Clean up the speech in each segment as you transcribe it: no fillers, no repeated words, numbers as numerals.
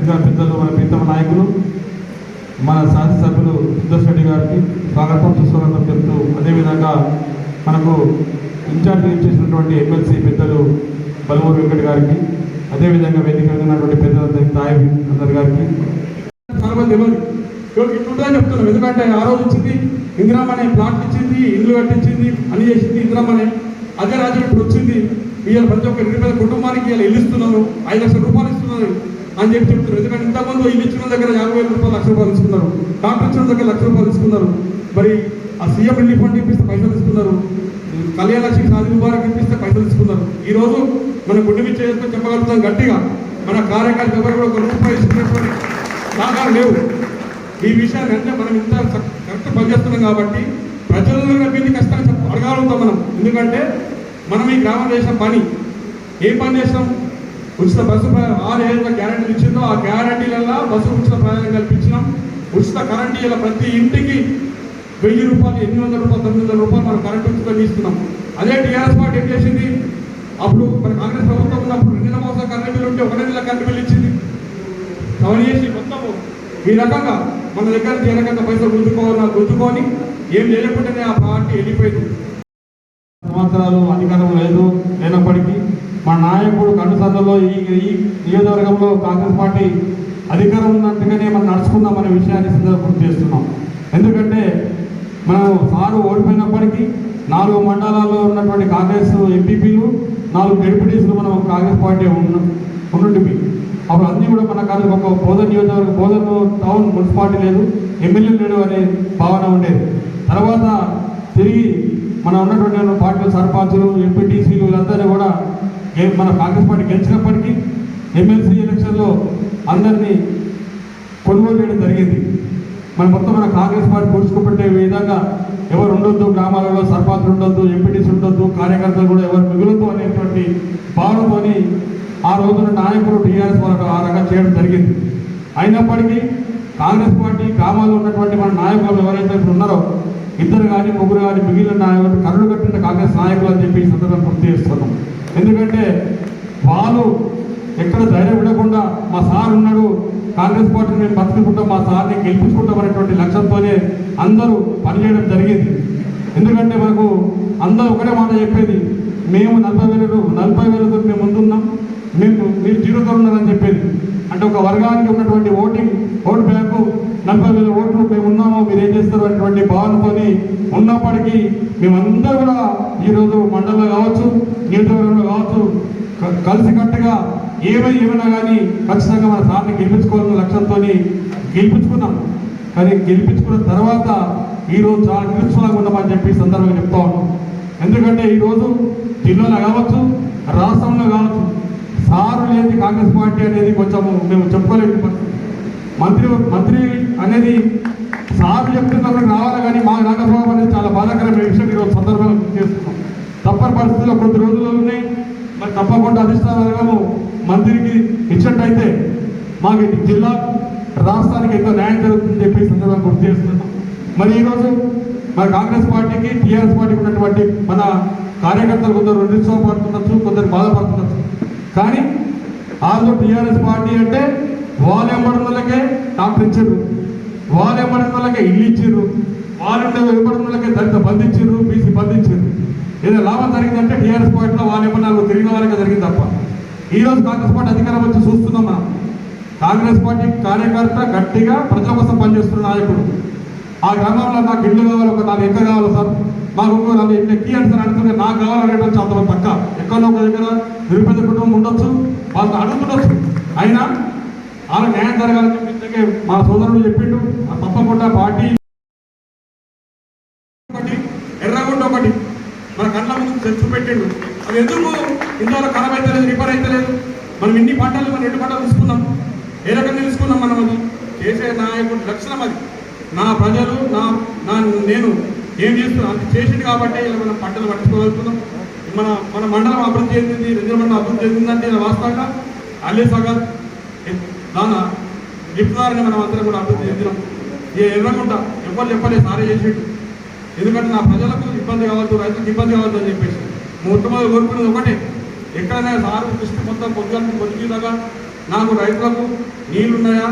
వేదిక పెద్దలు మన ప్రీతమ నాయకులు మన శాసనసభ్యులు సుదర్శన్ రెడ్డి గారికి స్వాగతం సుస్వాగతం చెప్తూ, అదేవిధంగా మనకు ఇన్ఛార్జ్ చేసినటువంటి ఎమ్మెల్సీ పెద్దలు బలమూరు వెంకట్ గారికి, అదేవిధంగా వేదిక ఉన్నటువంటి పెద్దలందరికీ తాయి అందరి గారికి చాలా మంది తెలియదు. ఇట్లుంటుందని చెప్తున్నాం. ఎందుకంటే ఆ రోజు ఇచ్చింది ఇందిరామ అనే ప్లాట్ ఇచ్చింది, ఇల్లు కట్టించింది, అన్ని చేసింది ఇందిరామ అనే. అదే రాజ్యం ఇప్పుడు వచ్చింది. వీళ్ళ ప్రతి ఒక్క నిరుపేద కుటుంబానికి వీళ్ళు ఇల్లు ఇస్తున్నారు, 5 లక్షల రూపాయలు ఇస్తున్నారు అని చెప్తున్నారు. ఎందుకంటే ఇంతకుముందు ఇల్లు ఇచ్చిన దగ్గర 50,000 రూపాయలు, 1,00,000 రూపాయలు తీసుకున్నారు. డాక్టర్ ఇచ్చిన దగ్గర 1,00,000 రూపాయలు తీసుకున్నారు. మరి ఆ సీఎం రిలీఫ్ ఫండ్ ఇప్పిస్తే పైసలు తీసుకున్నారు. కళ్యాణ లక్ష్మి షాదీ ముబారక్ ఇప్పిస్తే పైసలు తీసుకున్నారు. ఈరోజు మనం గుండె చేసుకొని చెప్పగలుగుతాం గట్టిగా, మన కార్యకర్తలు ఎవరు కూడా 1 రూపాయి ఇస్తున్నటువంటి దాఖలు లేవు. ఈ విషయాన్ని అంటే మనం ఇంత కరెక్ట్ పనిచేస్తున్నాం కాబట్టి ప్రజల్లో మీద కష్టంగా అడగలుగుతాం మనం. ఎందుకంటే మనం ఈ గ్రామం చేసిన పని ఏ పని చేసినాం? ఉచిత బస్సు 6 ఏళ్ళ గ్యారంటీలు ఇచ్చిందో ఆ గ్యారంటీలలో బస్సు ఉచిత ప్రయాణం కల్పించినాం. ఉచిత కరెంటు ఇలా ప్రతి ఇంటికి 1000 రూపాయలు, 800 రూపాయలు, 900 రూపాయలు మనం కరెంటు ఉచితంగా ఇస్తున్నాం. అదే టీఆర్ఎస్ పార్టీ ఏం చేసింది? అప్పుడు మన కాంగ్రెస్ ప్రభుత్వం ఉన్నప్పుడు 2 నెలల కోసం కరెంటు బిల్లు ఉంటే 1 నెల కరెంటు బిల్లు ఇచ్చింది. అవన్నీ చేసి మొత్తము ఈ రకంగా మన దగ్గర ఏ రకంగా పైసలు గుంజుకొని ఏం చేయకుండానే ఆ పార్టీ వెళ్ళిపోయింది. సంవత్సరాలు అధికారం లేనప్పటికీ మన నాయకుడు కన్నుసందలో ఈ నియోజకవర్గంలో కాంగ్రెస్ పార్టీ అధికారం ఉన్నట్టుగానే మనం నడుచుకుందామనే విషయాన్ని గుర్తు చేస్తున్నాం. ఎందుకంటే మనం సారు ఓడిపోయినప్పటికీ 4 మండలాల్లో ఉన్నటువంటి కాంగ్రెస్ ఎంపీపీలు, 4 డిప్యూటీసులు మనం కాంగ్రెస్ పార్టీ ఉన్నట్టు అప్పుడు అన్నీ కూడా మన కాదు. ఒక బోధన నియోజకవర్గం, బోధన టౌన్ మున్సిపాలిటీ లేదు, ఎమ్మెల్యే లేడు అనే భావన ఉండేది. తర్వాత తిరిగి మనం ఉన్నటువంటి పార్టీలు, సర్పంచులు, ఎంపీటీసీలు వీళ్ళందరినీ కూడా మన కాంగ్రెస్ పార్టీ గెలిచినప్పటికీ ఎమ్మెల్సీ ఎలక్షన్లో అందరినీ కొనుగోలు చేయడం జరిగింది. మొత్తం మన కాంగ్రెస్ పార్టీ పొడుచుకుపెట్టే విధంగా ఎవరు ఉండొద్దు, గ్రామాలలో సర్పంచులు ఉండొద్దు, ఎంపీటీసీ ఉండొద్దు, కార్యకర్తలు కూడా ఎవరు మిగులొద్దు అనేటువంటి భావనతోని ఆ రోజున నాయకులు టీఆర్ఎస్ వాళ్ళకు ఆ రకంగా చేయడం జరిగింది. అయినప్పటికీ కాంగ్రెస్ పార్టీ గ్రామాల్లో ఉన్నటువంటి మన నాయకులు ఎవరైతే ఇప్పుడు ఉన్నారో 2 కానీ 3 కానీ మిగిలిన నాయకులు కరుడు కట్టిన కాంగ్రెస్ నాయకులు అని చెప్పి ఈ సందర్భంగా గుర్తు చేస్తున్నాం. ఎందుకంటే వాళ్ళు ఎక్కడ ధైర్యం విడకుండా మా సార్ ఉన్నాడు, కాంగ్రెస్ పార్టీని మేము బతుకుంటాం, మా సార్ని గెలిపించుకుంటాం అనేటువంటి లక్ష్యంతోనే అందరూ పనిచేయడం జరిగింది. ఎందుకంటే మనకు అందరూ ఒకటే మాట చెప్పేది, మేము 40,000 మేము ముందున్నాం, మీరు 0తో ఉన్నారని చెప్పేది. అంటే ఒక వర్గానికి ఉన్నటువంటి ఓటు బ్యాంకు 40,000 ఓట్లు మేము ఉన్నామో, మీరు ఏం చేస్తారు అనేటువంటి భావనతో ఉన్నప్పటికీ మేమందరూ కూడా ఈరోజు మండలంలో కావచ్చు, నియోజకవర్గంలో కావచ్చు, కలిసికట్టుగా ఏమైనా కానీ ఖచ్చితంగా మన సార్ని గెలిపించుకోవాలన్న లక్ష్యంతో గెలిపించుకున్నాం. కానీ గెలిపించుకున్న తర్వాత ఈరోజు చాలా నిరుత్సాహంగా ఉన్నామని చెప్పి సందర్భంగా చెప్తా ఉన్నాం. ఎందుకంటే ఈరోజు జిల్లాలో కావచ్చు, రాష్ట్రంలో కావచ్చు, సారు లేని కాంగ్రెస్ పార్టీ అనేది కొంచెం మేము చెప్పుకోలేని పరిస్థితి. మంత్రి అనేది సార్లు చెప్తున్నప్పుడు రావాలి, కానీ మాకు రాకపోవడం అనేది చాలా బాధాకరమైన విషయం ఈరోజు సందర్భంగా గుర్తు చేస్తున్నాం. తప్పని పరిస్థితుల్లో కొద్ది రోజుల్లోనే మరి తప్పకుండా అధిష్టాన వర్గము మంత్రికి ఇచ్చినట్టయితే మాకు జిల్లా రాష్ట్రానికి ఎంతో న్యాయం జరుగుతుందని చెప్పి సందర్భంగా గుర్తు చేస్తున్నాం. మరి ఈరోజు మన కాంగ్రెస్ పార్టీకి, టీఆర్ఎస్ పార్టీకి ఉన్నటువంటి మన కార్యకర్తలు కొందరు నిరుత్సాహపడుతుండొచ్చు, కొందరు బాధపడుతుండొచ్చు. కానీ ఆల్సో టీఆర్ఎస్ పార్టీ అంటే వాళ్ళు ఎంబడినోళ్ళకే డాక్టర్ ఇచ్చారు, వాళ్ళు ఎంబడినోళ్ళకే ఇల్లు ఇచ్చారు, వాళ్ళు ఎంబడినోళ్ళకే దళిత బంధు ఇచ్చారు, బీసీ బంధు ఇచ్చారు. ఏదైనా లాభం జరిగిందంటే టీఆర్ఎస్ పార్టీలో వాళ్ళు ఏమన్నా తిరిగిన వాళ్ళకే జరిగింది తప్ప. ఈరోజు కాంగ్రెస్ పార్టీ అధికారం వచ్చి చూస్తున్నాం మనం. కాంగ్రెస్ పార్టీ కార్యకర్త గట్టిగా ప్రజల కోసం పనిచేస్తున్న నాయకుడు. ఆ గ్రామంలో నాకు ఇల్లు కావాలి, ఒక 4 ఎకరాలు కావాలి సార్, మాకు 4 ఇల్లు ఎక్కి అని సార్ అడుగుతుంటే నాకు కావాలనేటువంటి అంత పక్క ఎక్కడో ఒక దగ్గర నిరుపేద కుటుంబం ఉండొచ్చు, వాళ్ళతో అడుగుతుండొచ్చు. అయినా వాళ్ళకి న్యాయం జరగాలని చెప్పి మా సోదరుడు చెప్పిండు. తప్పకుండా పార్టీ ఎర్రగుంట ఒకటి మన కళ్ళ ముందు తెచ్చు పెట్టిండు. అది ఎందుకు ఇందులో ఖరాబ్ అయితే లేదు, రిపేర్ అయితే లేదు. మనం ఇన్ని పంటలు, మనం 2 పంటలు తీసుకున్నాం, ఏ రకంగా తీసుకున్నాం? మనం అది చేసే నాయకుడి లక్షణం అది. నా ప్రజలు నేను ఏం చేస్తున్నాను అది చేసింది కాబట్టి ఇలా మనం పంటలు పట్టుకోగలుగుతున్నాం. మన మండలం అభివృద్ధి చెందింది, 2 మండలం అభివృద్ధి చెందిందంటే వాస్తవంగా అల్లే సాగర్ దాని లిఫ్ట్ మనం అందరం కూడా అభివృద్ధి చెందినాం. ఎర్రగుంట ఎవరు చెప్పలేదు, సారే చేసేట్టు. ఎందుకంటే నా ప్రజలకు ఇబ్బంది కావద్దు, రైతులకు ఇబ్బంది కావద్దు అని చెప్పేసి మొట్టమొదటి కోరుకునేది ఒకటే, ఎక్కడైనా సారు దృష్టి మొత్తం పొద్దుగా నాకు రైతులకు నీళ్లున్నాయా,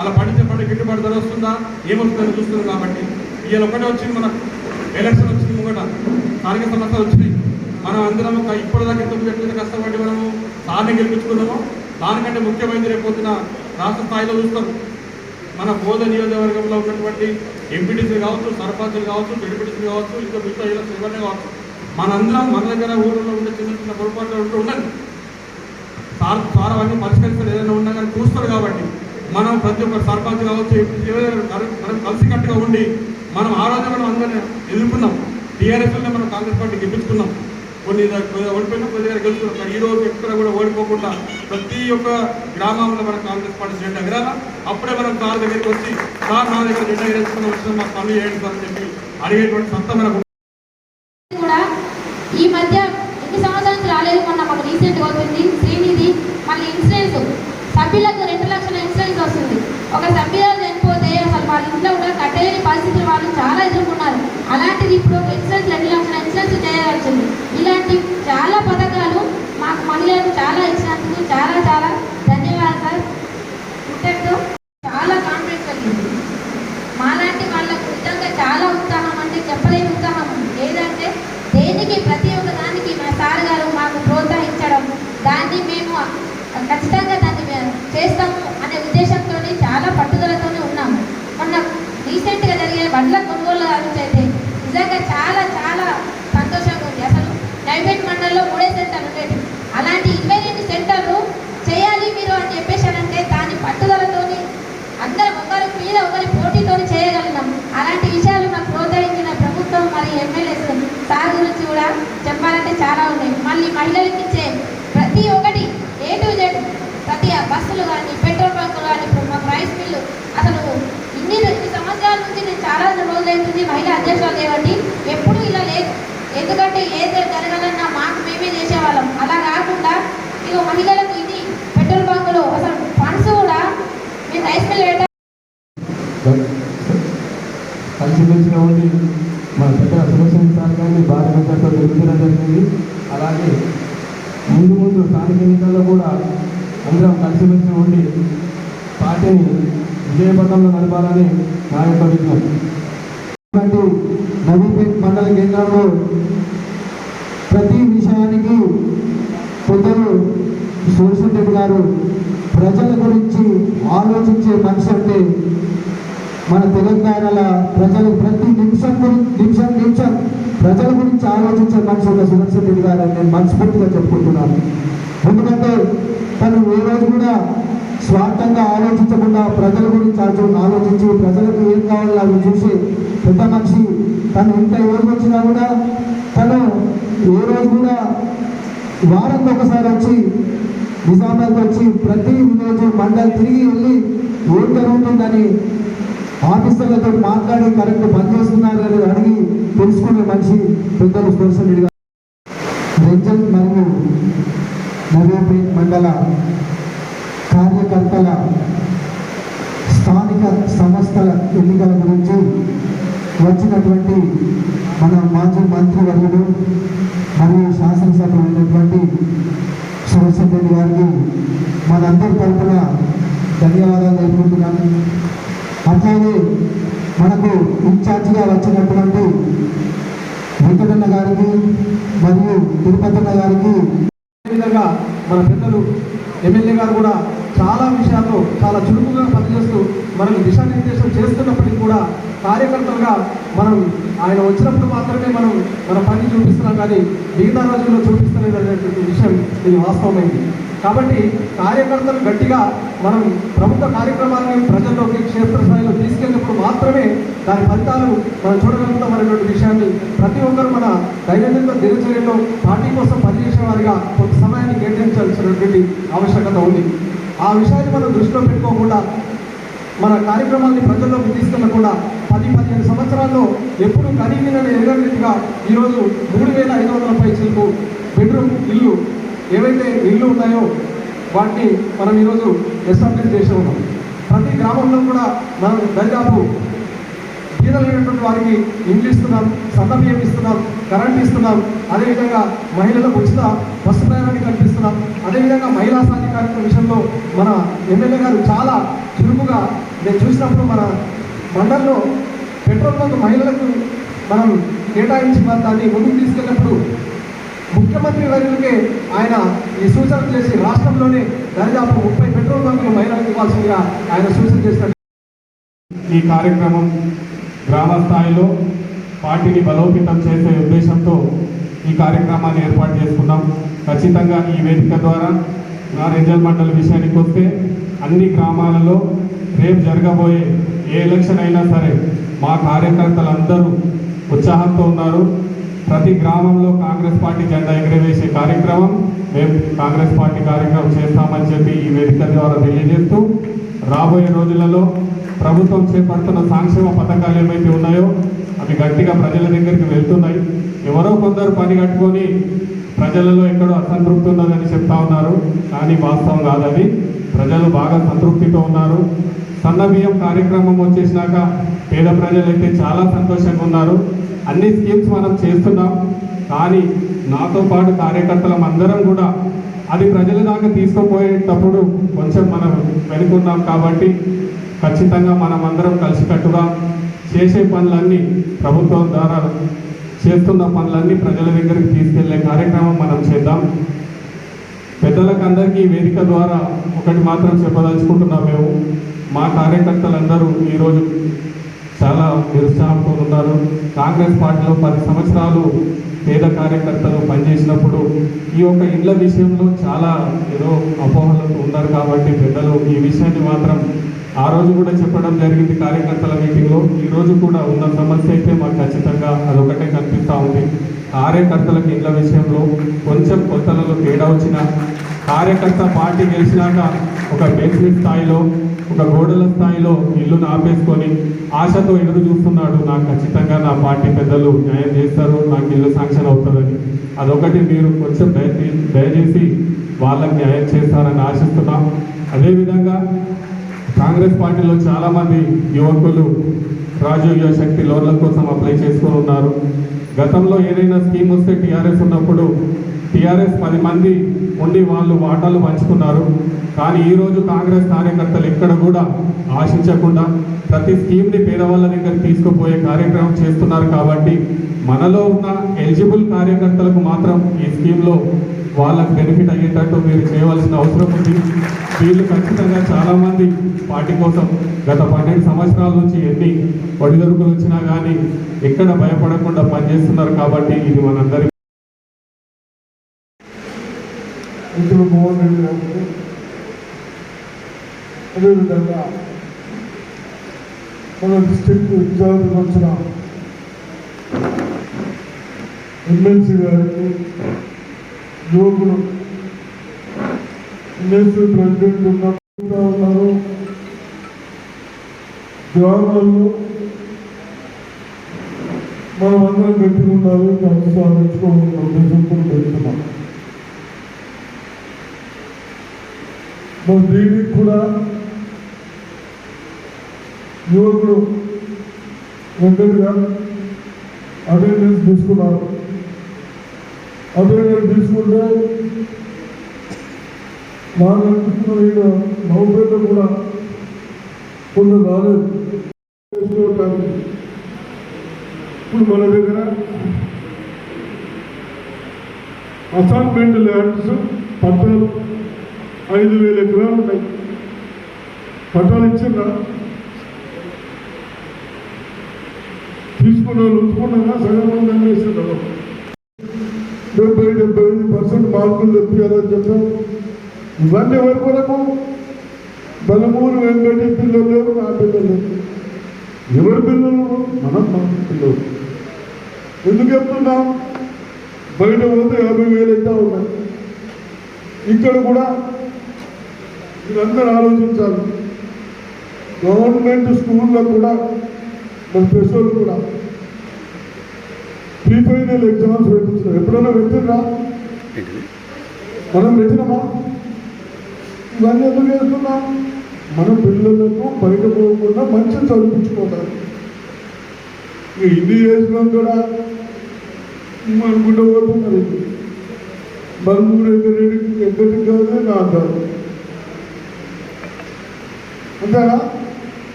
అలా పండించే పంట గిట్టుబాటు ధర వస్తుందా, ఏమొస్తుందని చూస్తుంది. కాబట్టి ఇవాళ ఒకటే వచ్చింది, మన ఎలక్షన్ వచ్చింది, ముంగట స్థానిక సమస్యలు వచ్చినాయి. మనం అందరం ఇప్పటిదాకా ఎట్లయితే కష్టపడి మనము సార్ని గెలిపించుకున్నామో దానికంటే ముఖ్యమైనది రేపొద్దున రాష్ట్ర స్థాయిలో చూస్తాం. మన బోధ నియోజకవర్గంలో ఉన్నటువంటి ఎంపీటీసీలు కావచ్చు, సర్పంచులు కావచ్చు, జడ్పీటీసీలు కావచ్చు, ఇంకా మిగతా ఎవరినే కావచ్చు, మనందరం మన దగ్గర ఊళ్ళో ఉండే చిన్న చిన్న పొరపాట్లు ఉండండి. సార్ అవన్నీ పరిష్కరిస్తారు, ఏదైనా ఉన్నా కానీ చూస్తారు. కాబట్టి మనం ప్రతి ఒక్క సర్పంచ్ కావచ్చు, మనం కలిసికట్టుగా ఉండి మనం ఆ రోజు మనం అందరినీ ఎదుర్కొన్నాం. టీఆర్ఎస్లోనే మనం కాంగ్రెస్ పార్టీ గెలుచుకున్నాం. కొన్ని ఓడిపోయినా కొద్ది దగ్గర గెలుచుకున్నాం. ఈ రోజు ఎక్కడ కూడా ఓడిపోకుండా ప్రతి ఒక్క గ్రామంలో మనం కాంగ్రెస్ పార్టీ జెండా ఎగరాలా. అప్పుడే మనం సార్ దగ్గరికి వచ్చి సార్ నా దగ్గర జెండా ఎగరేసుకున్న వచ్చిన మాకు పనులు చేయండి సార్ అని చెప్పి అడిగేటువంటి సత్తా మనకు. ఈ మధ్య ఎన్ని సంవత్సరానికి రాలేదు, మొన్న మాకు రీసెంట్గా అవుతుంది శ్రీనిధి, మళ్ళీ ఇన్సూరెన్స్ సభ్యులకు 2 లక్షల ఇన్సూరెన్స్ వస్తుంది. ఒక సభ్యులు చనిపోతే అసలు వాళ్ళ ఇంట్లో కూడా కట్టలేని పరిస్థితులు వాళ్ళు చాలా ఎదుర్కొన్నారు. అలాంటిది ఇప్పుడు ఇన్సూరెన్స్ 2 లక్షల ఇన్సూరెన్స్ చేయవలసింది. ఇలాంటి చాలా పథకాలు మాకు మహిళలకు చాలా ఇచ్చినందుకు చాలా చాలా ధన్యవాదాలు సార్. ఇంతటితో చాలా కాన్ఫిడెన్స్ కలిగింది. మాలాంటి వాళ్ళకు నిజంగా చాలా ఉత్సాహం, అంటే చెప్పలేని ఉత్సాహం. ఏదంటే దేనికి ప్రతి ఒక్క దానికి మా సార్ గారు మాకు ప్రోత్సహించడం, దాన్ని మేము ఖచ్చితంగా దాన్ని చేస్తాము అనే ఉద్దేశంతో చాలా పట్టుదలతోనే ఉన్నాము. మొన్న రీసెంట్గా జరిగే వడ్ల కొనుగోలు అయితే నిజంగా చాలా చాలా సంతోషంగా ఉంది. అసలు నైవేట్ మండలంలో 3 సెంటర్లు ఉండేవి, అలాంటి 22 సెంటర్లు చేయాలి మీరు అని చెప్పేసానంటే దాని పట్టుదలతోని అందరం ఒకరి మీద ఒకరి పోటీతో చేయగలిగినాం. అలాంటి విషయాలు నాకు ప్రోత్సహించిన ప్రభుత్వం మరి ఎమ్మెల్యేస్ సార్ గురించి కూడా చెప్పాలంటే చాలా ఉన్నాయి. మళ్ళీ మహిళలకి ఇచ్చే ప్రతి ఒక్కటి A to Z, ప్రతి బస్సులు కానీ, పెట్రోల్ బంకులు కానీ, ఇప్పుడు మాకు రైస్ మిల్లు, అసలు ఇన్ని సంవత్సరాల నుంచి నేను చాలా రోజులైతుంది మహిళా అధ్యక్షులు లేవండి, ఎప్పుడూ ఇలా లేదు. ఎందుకంటే ఏది జరగాలన్నా మాకు మేమే చేసేవాళ్ళం. అలా కాకుండా ఇక మహిళలకు ఇది పెట్రోల్ బంకులు అసలు ఫండ్స్ కూడా మేము రైస్ మిల్ కలిసిమెలిసిగా ఉండి మన పెద్ద సుభాష్ సార్ కానీ భారత ప్రజలతో గెలిపించడం జరిగింది. అలాగే ముందు స్థానిక ఎన్నికల్లో కూడా అందరం కలిసిమెలిసి ఉండి పార్టీని విజయపథంలో నడపాలని నా యొక్క విజ్ఞప్తి. నవీపేట్ మండల కేంద్రంలో ప్రతి విషయానికి పెద్దలు సురేష్ రెడ్డి గారు ప్రజల గురించి ఆలోచించే మనిషి. అంటే మన తెలంగాణలో ప్రజలు ప్రతి నిమిషం ప్రజల గురించి ఆలోచించే మనిషి ఒక సురేష్ రెడ్డి గారు అని నేను మనస్ఫూర్తిగా చెప్పుకుంటున్నాను. ఎందుకంటే తను ఏ రోజు కూడా స్వార్థంగా ఆలోచించకుండా ప్రజల గురించి ఆలోచించి ప్రజలకు ఏం కావాలో అవి చూసి పెద్ద మనిషి. తను ఇంత ఏళ్ళు వచ్చినా కూడా తను ఏ రోజు కూడా వారానికి ఒకసారి వచ్చి నిజామాబాద్ వచ్చి ప్రతి విలేజ్ మండలి తిరిగి వెళ్ళి ఏం జరుగుతుందని ఆఫీసర్లతో మాట్లాడి కరెక్ట్ పనిచేస్తున్నారు అని అడిగి తెలుసుకునే మనిషి పెద్దలు సురేష్ రెడ్డి గారు. రంజన్ మరియు నవీపేట్ మండల కార్యకర్తల స్థానిక సంస్థల ఎన్నికల గురించి వచ్చినటువంటి మన మాజీ మంత్రివర్యులు మరియు శాసనసభ్యులు అయినటువంటి సురేష్ రెడ్డి గారికి మనందరి తరఫున ధన్యవాదాలు తెలుపుతున్నాను. అట్లాగే మనకు ఇన్ఛార్జిగా వచ్చినటువంటి వెంకటన్న గారికి మరియు తిరుపతన్న గారికి, అదేవిధంగా మన పెద్దలు ఎమ్మెల్యే గారు కూడా చాలా విషయాల్లో చాలా చురుకుగా పనిచేస్తూ మనకు దిశానిర్దేశం చేస్తున్నప్పటికీ కూడా కార్యకర్తలుగా మనం ఆయన వచ్చినప్పుడు మాత్రమే మనం మన పని చూపిస్తున్నాం, కానీ మిగతా రోజుల్లో చూపిస్తలేదు అనేటువంటి విషయం ఇది వాస్తవమైంది. కాబట్టి కార్యకర్తలు గట్టిగా మనం ప్రభుత్వ కార్యక్రమాలను ప్రజల్లోకి క్షేత్రస్థాయిలో తీసుకెళ్ళినప్పుడు మాత్రమే దాని ఫలితాలు మనం చూడగలుగుతాం అనేటువంటి విషయాన్ని ప్రతి ఒక్కరు మన దైనందిన దినచర్యలో పార్టీ కోసం పనిచేసే వారిగా కొంత సమయాన్ని కేటాయించాల్సినటువంటి ఆవశ్యకత ఉంది. ఆ విషయాన్ని మనం దృష్టిలో పెట్టుకోకుండా మన కార్యక్రమాన్ని ప్రజల్లోకి తీసుకెళ్లకుండా 10-15 సంవత్సరాల్లో ఎప్పుడు కనీవిన ఎరగనిగా ఈరోజు 3,500 పైసలకు బెడ్రూమ్ ఇల్లు ఏవైతే ఇల్లు ఉన్నాయో వాటిని మనం ఈరోజు ఎస్టాబ్లిష్ చేసి ఉన్నాం. ప్రతి గ్రామంలో కూడా మనం దరిదాపు పేదలైనటువంటి వారికి ఇండ్లు ఇస్తున్నాం, సన్నబియ్యం ఇస్తున్నాం, కరెంట్ ఇస్తున్నాం. అదేవిధంగా మహిళలకు ఉచిత బస్సు ప్రయాణాన్ని కల్పిస్తున్నాం. అదేవిధంగా మహిళా సాధికారిక విషయంలో మన ఎమ్మెల్యే గారు చాలా చురుకుగా, నేను చూసినప్పుడు మన మండలంలో పెట్రోల్ బంక్ మహిళలకు మనం కేటాయించిన దాన్ని ముందుకు తీసుకెళ్ళినప్పుడు ముఖ్యమంత్రి వర్యులకే ఆయన ఈ సూచన చేసి రాష్ట్రంలోనే దరిదాపు 30 పెట్రోల్ బంకులు మహిళలకు ఇవ్వాల్సిందిగా ఆయన సూచన చేస్తారు. ఈ కార్యక్రమం గ్రామ స్థాయిలో పార్టీని బలోపేతం చేసే ఉద్దేశంతో ఈ కార్యక్రమాన్ని ఏర్పాటు చేసుకున్నాం. ఖచ్చితంగా ఈ వేదిక ద్వారా నా రేంజల్ మండలి విషయానికి వస్తే అన్ని గ్రామాలలో రేపు జరగబోయే ఏ ఎలక్షన్ అయినా సరే మా కార్యకర్తలందరూ ఉత్సాహంతో ఉన్నారు. ప్రతి గ్రామంలో కాంగ్రెస్ పార్టీ జెండా ఎగురవేసే కార్యక్రమం మేము కాంగ్రెస్ పార్టీ కార్యక్రమం చేస్తామని చెప్పి ఈ వేదిక ద్వారా తెలియజేస్తూ రాబోయే రోజులలో ప్రభుత్వం చేపడుతున్న సంక్షేమ పథకాలు ఏమైతే ఉన్నాయో అవి గట్టిగా ప్రజల దగ్గరికి వెళ్తున్నాయి. ఎవరో కొందరు పని కట్టుకొని ప్రజలలో ఎక్కడో అసంతృప్తి ఉన్నదని చెప్తా ఉన్నారు, కానీ వాస్తవం కాదని ప్రజలు బాగా సంతృప్తితో ఉన్నారు. సన్న బియ్యం కార్యక్రమం వచ్చేసినాక పేద ప్రజలైతే చాలా సంతోషంగా ఉన్నారు. అన్ని స్కీమ్స్ మనం చేస్తున్నాం, కానీ నాతో పాటు కార్యకర్తలం అందరం కూడా అది ప్రజల దాకా తీసుకుపోయేటప్పుడు కొంచెం మనం వెనుకున్నాం. కాబట్టి ఖచ్చితంగా మనం అందరం కలిసికట్టుగా చేసే పనులన్నీ ప్రభుత్వం ద్వారా చేస్తున్న పనులన్నీ ప్రజల దగ్గరికి తీసుకెళ్లే కార్యక్రమం మనం చేద్దాం. పెద్దలకు అందరికీ వేదిక ద్వారా ఒకటి మాత్రం చెప్పదలుచుకుంటున్నాం. మేము మా కార్యకర్తలందరూ ఈరోజు చాలా నిరుత్సాహంతో ఉన్నారు. కాంగ్రెస్ పార్టీలో 10 సంవత్సరాలు పేద కార్యకర్తలు పనిచేసినప్పుడు ఈ యొక్క ఇళ్ల విషయంలో చాలా ఏదో అపోహలతో ఉన్నారు. కాబట్టి పెద్దలు ఈ విషయాన్ని మాత్రం ఆ రోజు కూడా చెప్పడం జరిగింది కార్యకర్తల మీటింగ్లో. ఈరోజు కూడా ఉన్న సమస్య అయితే మాకు ఖచ్చితంగా అదొకటే కనిపిస్తూ ఉంది. కార్యకర్తలకు ఇళ్ల విషయంలో కొంచెం కొత్తలలో తేడా వచ్చిన కార్యకర్త పార్టీ గెలిచినాక ఒక బేస్మెంట్ స్థాయిలో, ఒక గోడల స్థాయిలో ఇల్లును ఆపేసుకొని ఆశతో ఎదురు చూస్తున్నాడు. నాకు ఖచ్చితంగా నా పార్టీ పెద్దలు న్యాయం చేస్తారు, నాకు ఇల్లు శాంక్షన్ అవుతుందని. అదొకటి మీరు కొంచెం దయచేసి వాళ్ళకి న్యాయం చేస్తారని ఆశిస్తున్నాం. అదేవిధంగా కాంగ్రెస్ పార్టీలో చాలామంది యువకులు రాజీవ్ యువశక్తి లోన్ల కోసం అప్లై చేసుకొని ఉన్నారు. గతంలో ఏదైనా స్కీమ్ వస్తే టీఆర్ఎస్ ఉన్నప్పుడు టీఆర్ఎస్ 10 మంది ఉండి వాళ్ళు వాటాలు పంచుకున్నారు. కానీ ఈరోజు కాంగ్రెస్ కార్యకర్తలు ఎక్కడ కూడా ఆశించకుండా ప్రతి స్కీమ్ని పేదవాళ్ళ దగ్గర తీసుకుపోయే కార్యక్రమం చేస్తున్నారు. కాబట్టి మనలో ఉన్న ఎలిజిబుల్ కార్యకర్తలకు మాత్రం ఈ స్కీమ్లో వాళ్ళకు బెనిఫిట్ అయ్యేటట్టు మీరు చేయవలసిన అవసరం ఉంది. వీళ్ళు ఖచ్చితంగా చాలామంది పార్టీ కోసం గత 12 సంవత్సరాల నుంచి ఎన్ని ఒడిదొడుకులు వచ్చినా కానీ ఎక్కడ భయపడకుండా పనిచేస్తున్నారు. కాబట్టి ఇది మనందరి మోహన్ రెడ్డి గారికి, అదేవిధంగా మన డిస్ట్రిక్ట్ ఇన్ఛార్జ్కి వచ్చిన ఎమ్మెల్సీ గారికి, యువకులు ఎమ్మెల్సీ ప్రెసిడెంట్ ఉన్నారు. గ్రామాల్లో మనం అందరం గట్టిగా ఉండాలి, దాన్ని సాధించుకోవాలన్న ఉద్దేశంతో పెడుతున్నాం. మరి దీనికి కూడా యువకులు వెంటనే అటెండెన్స్ తీసుకున్నారు. అటెండెన్స్ తీసుకుంటే నాకు అనిపిస్తున్న ఈయన నౌపేట కూడా కొంత రాలేదు. ఇప్పుడు మన దగ్గర అసైన్మెంట్ ల్యాండ్స్ పట్టాలు 5,000 ఎకరాలు ఉన్నాయి. పట్టాలు ఇచ్చిందా? తీసుకున్న వాళ్ళు ఉంచుకున్నారా? సగం మంది అన్నేస్తున్నారు. 70-75% మార్కులు తెప్పియాలని చెప్పాం. ఇవన్నీ ఎవరి కొరకు? బలమూరు వెంకటి పిల్లలు లేరు, నా పిల్లలు లేరు. ఎవరి పిల్లలు? మన పిల్లలు. ఎందుకు చెప్తున్నాం? బయట పోతే 50,000 అయితే ఉన్నాయి. ఇక్కడ కూడా మీరందరూ ఆలోచించాలి. గవర్నమెంట్ స్కూల్లో కూడా మన ప్రెషర్లు కూడా ప్రీఫైనల్ ఎగ్జామ్స్ పెట్టించారు. ఎప్పుడైనా పెట్టినరా? మనం పెట్టినామా? ఇవన్నీ ఎందుకు చేస్తున్నాం? మన పిల్లలకు బయట పోకుండా మంచిగా చదివించుకోవాలి. ఇన్ని చేసినా కూడా అనుకుంటూ పోతున్నారు. బల్మూరు ఎక్కడికి కాదు నాకు కాదు అంతేనా?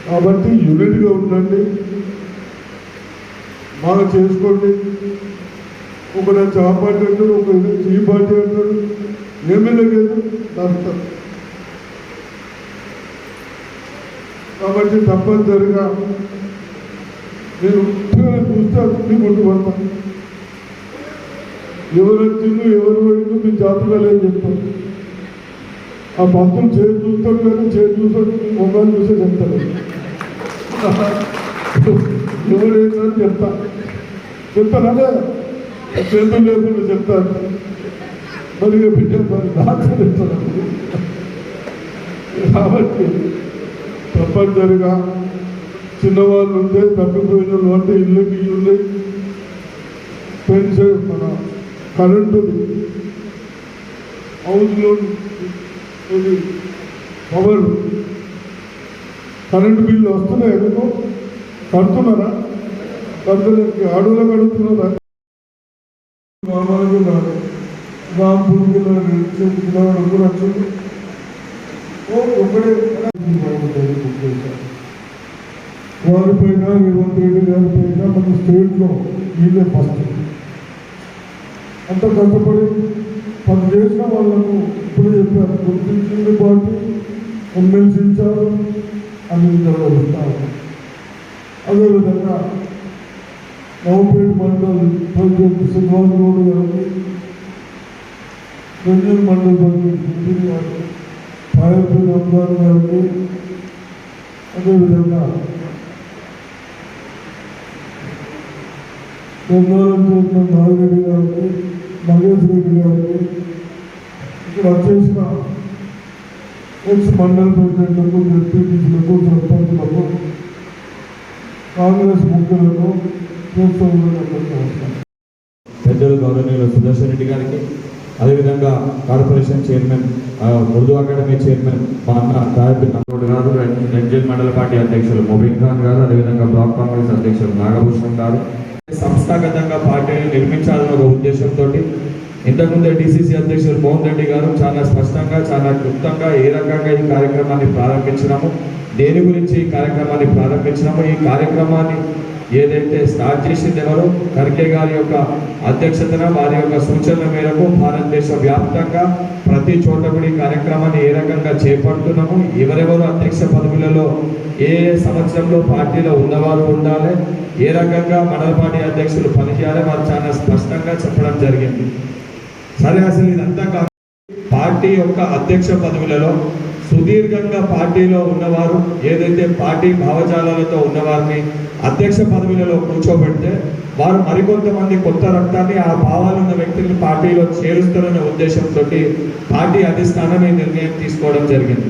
కాబట్టి యూనిట్గా ఉండండి, బాగా చేసుకోండి. ఒకటి ఆ పార్టీ అంటాడు, ఒక ఈ పార్టీ అంటాడు, ఎమ్మెల్యే లేదు నడుస్తారు. కాబట్టి తప్పనిసరిగా నేను చూస్తే అన్ని కొట్టుకుంటాను. ఎవరు వచ్చిండు ఎవరు పోయిండు మీ జాతకాలు ఏం చెప్తాను. ఆ భక్తులు చేతి చూస్తాడు కానీ చేతి చూస్తాడు మొబైల్ చూసే చెప్తాడు. ఎవరు ఏంటని చెప్తానదే చేతులు లేకుండా చెప్తాను. మరి బిడ్డ మరి డాక్టర్ చెప్తాను. కాబట్టి తప్పనిసరిగా చిన్నవాళ్ళు ఉంటే తప్పిపోయిన వాళ్ళు అంటే ఇల్లుకి ఇల్లు పెన్షన్ మన కరెంటుది హౌస్లో ఇది పవర్ కరెంటు బిల్లు వస్తున్నాయి. ఎందుకు కడుతున్నారా? కడుతులకి అడవులకు కడుతున్నారా? గ్రామాలకు కాదు రాంపూర్ కిలోమీటర్ కూడా వచ్చింది. ఒకడే వారిపైన రేవంత్ రెడ్డి గారిపైన మన స్టేట్లో వీళ్ళే ఫస్ట్ అంత కష్టపడి పని చేసిన వాళ్ళను ఇప్పుడు చెప్పారు. గుర్తించింది పార్టీ ఎమ్మెల్సీ ఇచ్చారు అన్ని జరుగుతారు. అదేవిధంగా నవపేట మండల్ ప్రెసిడెంట్ శ్రీనివాస్ గౌడ్ గారికి, రంజన్ మండల్ ప్రెసిడెంట్ గారికి, పాయపల్లి అబ్బార్ గారికి, అదేవిధంగా నాగిరెడ్డి గారికి, మహేష్ రెడ్డి గారికి, ఇక్కడ వచ్చేసిన ఎక్స్ మండల ప్రెసిడెంట్లకు, జడ్పీటీసీలకు, సర్పంచ్లకు, కాంగ్రెస్ ముఖ్యులకు పెద్దలు గౌరవనీయులు సుదర్శన్ రెడ్డి గారికి, అదేవిధంగా corporation chairman Urdu academy chairman మా అన్న తాయపి నల్గొండ గారు, రంజన్ మండల పార్టీ అధ్యక్షులు మొబీన్ ఖాన్ గారు, అదేవిధంగా బ్లాక్ కాంగ్రెస్ అధ్యక్షులు నాగభూషణం గారు, సంస్థాగతంగా పార్టీని నిర్మించాలన్న ఒక ఉద్దేశంతో ఇంతకుముందే డిసిసి అధ్యక్షులు మోహన్ రెడ్డి గారు చాలా స్పష్టంగా చాలా క్లుప్తంగా ఏ రకంగా ఈ కార్యక్రమాన్ని ప్రారంభించినాము, దేని గురించి ఈ కార్యక్రమాన్ని ప్రారంభించినాము, ఈ కార్యక్రమాన్ని ఏదైతే స్టార్ట్ చేసింది ఎవరో ఖర్గే గారి యొక్క అధ్యక్షతన వారి యొక్క సూచనల మేరకు భారతదేశ వ్యాప్తంగా ప్రతి చోట కూడా ఈ కార్యక్రమాన్ని ఏ రకంగా చేపడుతున్నాము, ఎవరెవరు అధ్యక్ష పదవులలో ఏ సంవత్సరంలో పార్టీలో ఉన్నవారు ఉండాలి, ఏ రకంగా మండల పార్టీ అధ్యక్షులు పనిచేయాలి, వారు చాలా స్పష్టంగా చెప్పడం జరిగింది. సరే, అసలు ఇదంతా పార్టీ యొక్క అధ్యక్ష పదవులలో సుదీర్ఘంగా పార్టీలో ఉన్నవారు ఏదైతే పార్టీ భావజాలాలతో ఉన్నవారిని అధ్యక్ష పదవులలో కూర్చోబెడితే వారు మరికొంతమంది కొత్త రక్తాన్ని ఆ భావాలు ఉన్న వ్యక్తులను పార్టీలో చేరుస్తారనే ఉద్దేశంతో పార్టీ అధిష్టానం ఈ నిర్ణయం తీసుకోవడం జరిగింది.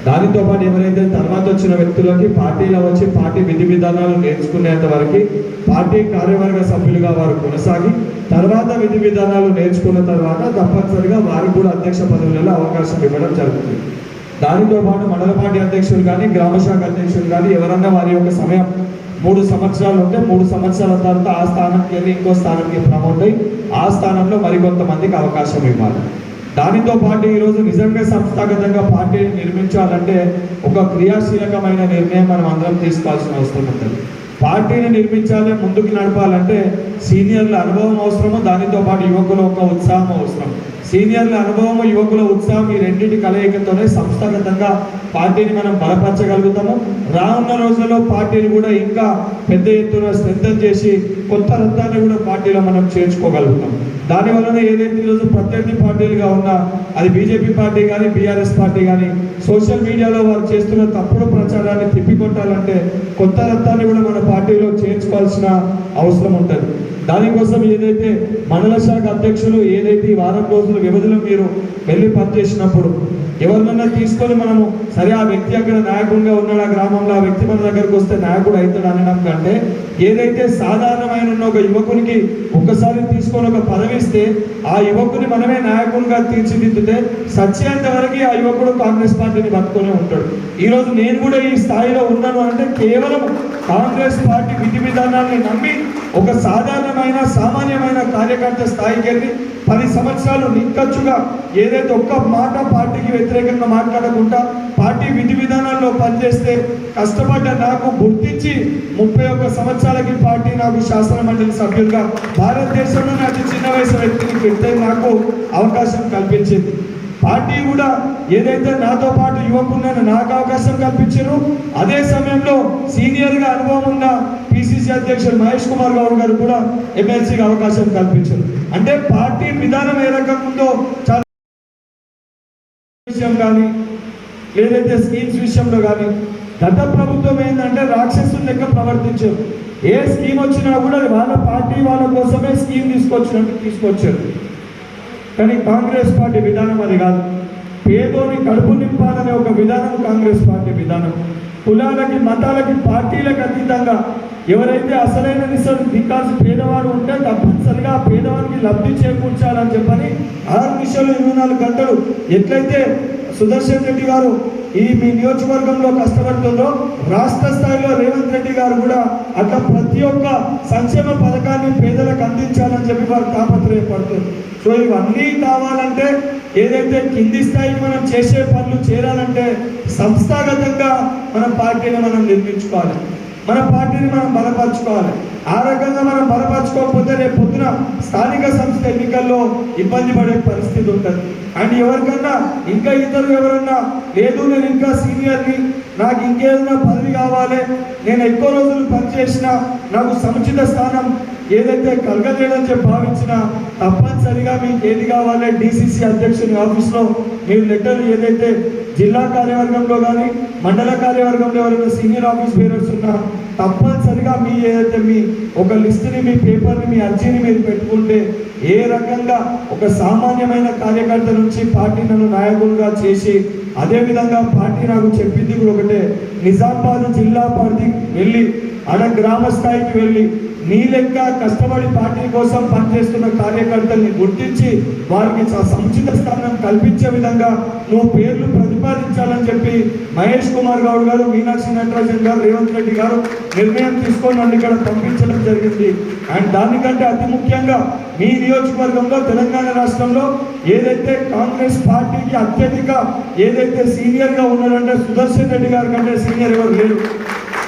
దానితో పాటు ఎవరైతే తర్వాత వచ్చిన వ్యక్తులకి పార్టీలో వచ్చి పార్టీ విధి విధానాలు నేర్చుకునేంత వరకు పార్టీ కార్యవర్గ సభ్యులుగా వారు కొనసాగి తర్వాత విధి విధానాలు నేర్చుకున్న తర్వాత తప్పనిసరిగా వారికి కూడా అధ్యక్ష పదవులలో అవకాశం ఇవ్వడం జరుగుతుంది. దానితో పాటు మండల పార్టీ అధ్యక్షులు కానీ గ్రామ శాఖ అధ్యక్షులు కానీ ఎవరన్నా వారి యొక్క సమయం 3 సంవత్సరాలు ఉంటే 3 సంవత్సరాల తర్వాత ఆ స్థానంకి వెళ్ళి ఇంకో స్థానానికి ప్రమోట్ అయ్యి ఆ స్థానంలో మరికొంతమందికి అవకాశం ఇవ్వాలి. దానితో పాటు ఈరోజు నిజంగా సంస్థాగతంగా పార్టీని నిర్మించాలంటే ఒక క్రియాశీలకమైన నిర్ణయం మనం అందరం తీసుకోవాల్సిన అవసరం ఉంటుంది. పార్టీని నిర్మించాలి, ముందుకు నడపాలంటే సీనియర్ల అనుభవం అవసరము, దానితో పాటు యువకుల ఒక ఉత్సాహం అవసరం. సీనియర్ల అనుభవం, యువకుల ఉత్సాహం ఈ రెండింటి కలయికతోనే సంస్థాగతంగా పార్టీని మనం బలపరచగలుగుతాము. రానున్న రోజుల్లో పార్టీని కూడా ఇంకా పెద్ద ఎత్తున స్ట్రెంథెన్ చేసి కొత్త రక్తాన్ని కూడా పార్టీలో మనం చేర్చుకోగలుగుతాం. దానివలన ఏదైతే ఈరోజు ప్రత్యర్థి పార్టీలుగా ఉన్నా అది బీజేపీ పార్టీ కానీ బీఆర్ఎస్ పార్టీ కానీ సోషల్ మీడియాలో వారు చేస్తున్న తప్పుడు ప్రచారాన్ని తిప్పికొట్టాలంటే కొత్త రక్తాన్ని కూడా మన పార్టీలో చేర్చుకోవాల్సిన అవసరం ఉంటుంది. దానికోసం ఏదైతే మండల శాఖ అధ్యక్షులు ఏదైతే ఈ వారం రోజుల వ్యవధిలో మీరు వెళ్ళి పనిచేసినప్పుడు ఎవరినన్నా తీసుకొని మనము సరే ఆ వ్యక్తి అక్కడ నాయకుడిగా ఉన్నాడు ఆ గ్రామంలో, ఆ వ్యక్తి మన దగ్గరకు వస్తే నాయకుడు అవుతాడు అనడం కంటే ఏదైతే సాధారణమైన ఉన్న ఒక యువకునికి ఒక్కసారి తీసుకొని ఒక పదవి ఇస్తే ఆ యువకుని మనమే నాయకునిగా తీర్చిదిద్దితే సత్యంత వరకు ఆ యువకుడు కాంగ్రెస్ పార్టీని పట్టుకొని ఉంటాడు. ఈరోజు నేను కూడా ఈ స్థాయిలో ఉన్నాను అంటే కేవలం కాంగ్రెస్ పార్టీ విధి విధానాన్ని నమ్మి ఒక సాధారణమైన సామాన్యమైన కార్యకర్త స్థాయికి వెళ్ళి 10 సంవత్సరాలు నిక్కచ్చుగా ఏదైతే ఒక్క మాట పార్టీకి వ్యతిరేకంగా మాట్లాడకుండా పార్టీ విధి విధానాల్లో పనిచేస్తే కష్టపడ్డ నాకు గుర్తించి 31 సంవత్సరాలకి పార్టీ నాకు శాసన మండలి సభ్యులుగా భారతదేశంలోనే అతి చిన్న వయసు వ్యక్తిని పెడితే నాకు అవకాశం కల్పించింది. పార్టీ కూడా ఏదైతే నాతో పాటు యువకులను నాకు అవకాశం కల్పించారు, అదే సమయంలో సీనియర్గా అనుభవం ఉన్న పిసిసి అధ్యక్షుడు మహేష్ కుమార్ గౌడ్ గారు కూడా ఎమ్మెల్సీగా అవకాశం కల్పించారు. అంటే పార్టీ విధానం ఏ రకంగా ఉందో చాలా విషయం కానీ ఏదైతే స్కీమ్స్ విషయంలో కానీ గత ప్రభుత్వం ఏంటంటే రాక్షసులు లెక్క ప్రవర్తించారు. ఏ స్కీమ్ వచ్చినా కూడా వాళ్ళ పార్టీ వాళ్ళ కోసమే స్కీమ్ తీసుకొచ్చారు. కానీ కాంగ్రెస్ పార్టీ విధానం అది కాదు. పేదోని కడుపు నింపాలనే ఒక విధానం కాంగ్రెస్ పార్టీ విధానం. కులాలకి మతాలకి పార్టీలకు అతీతంగా ఎవరైతే అసలైన నిశలు దిక్కాల్సి పేదవాడు ఉంటే తప్పనిసరిగా పేదవాడికి లబ్ధి చేకూర్చాలని చెప్పని 6 నిమిషాలు 24 గంటలు ఎట్లయితే సుదర్శన్ రెడ్డి గారు ఈ మీ నియోజకవర్గంలో కష్టపడుతుందో రాష్ట్ర స్థాయిలో రేవంత్ రెడ్డి గారు కూడా అట్లా ప్రతి ఒక్క సంక్షేమ పథకాన్ని పేదలకు అందించాలని చెప్పి వారు తాపత్రయపడుతుంది. సో ఇవన్నీ కావాలంటే ఏదైతే కింది స్థాయికి మనం చేసే పనులు చేరాలంటే సంస్థాగతంగా మన పార్టీని మనం నిర్మించుకోవాలి, మన పార్టీని మనం బలపరచుకోవాలి. ఆ రకంగా మనం బలపరచుకోకపోతే రేపు పొద్దున స్థానిక సంస్థ ఎన్నికల్లో ఇబ్బంది పడే పరిస్థితి ఉంటుంది. అండ్ ఎవరికన్నా ఇంకా ఇతరు ఎవరన్నా లేదు నేను ఇంకా సీనియర్ని, నాకు ఇంకేదైనా పదవి కావాలి, నేను ఎక్కువ రోజులు పనిచేసిన నాకు సముచిత స్థానం ఏదైతే కలగలేదని చెప్పి భావించినా తప్పనిసరిగా మీకు ఏది కావాలి డిసిసి అధ్యక్షుని ఆఫీస్లో మీరు లెటర్లు ఏదైతే జిల్లా కార్యవర్గంలో కానీ మండల కార్యవర్గంలో ఎవరైనా సీనియర్ ఆఫీస్ బేరర్స్ ఉన్నా తప్పనిసరిగా మీ ఏదైతే మీ ఒక లిస్టుని మీ పేపర్ని మీ అర్జీని మీరు పెట్టుకుంటే ఏ రకంగా ఒక సామాన్యమైన కార్యకర్త నుంచి పార్టీ నన్ను నాయకులుగా చేసి అదేవిధంగా పార్టీ నాకు చెప్పింది కూడా ఒకటే, నిజామాబాద్ జిల్లా పరిధికి వెళ్ళి ఆడ గ్రామ స్థాయికి వెళ్ళి నీ లెక్క కష్టపడి పార్టీ కోసం పనిచేస్తున్న కార్యకర్తల్ని గుర్తించి వారికి సముచిత స్థానం కల్పించే విధంగా నువ్వు పేర్లు ప్రతిపాదించాలని చెప్పి మహేష్ కుమార్ గౌడ్ గారు, మీనాక్షి నటరాజన్ గారు, రేవంత్ రెడ్డి గారు నిర్ణయం తీసుకొని నన్ను ఇక్కడ పంపించడం జరిగింది. అండ్ దానికంటే అతి ముఖ్యంగా మీ నియోజకవర్గంలో తెలంగాణ రాష్ట్రంలో ఏదైతే కాంగ్రెస్ పార్టీకి అత్యధిక ఏదైతే సీనియర్గా ఉన్నారంటే సుదర్శన్ రెడ్డి గారి కంటే సీనియర్ ఎవరు లేరు.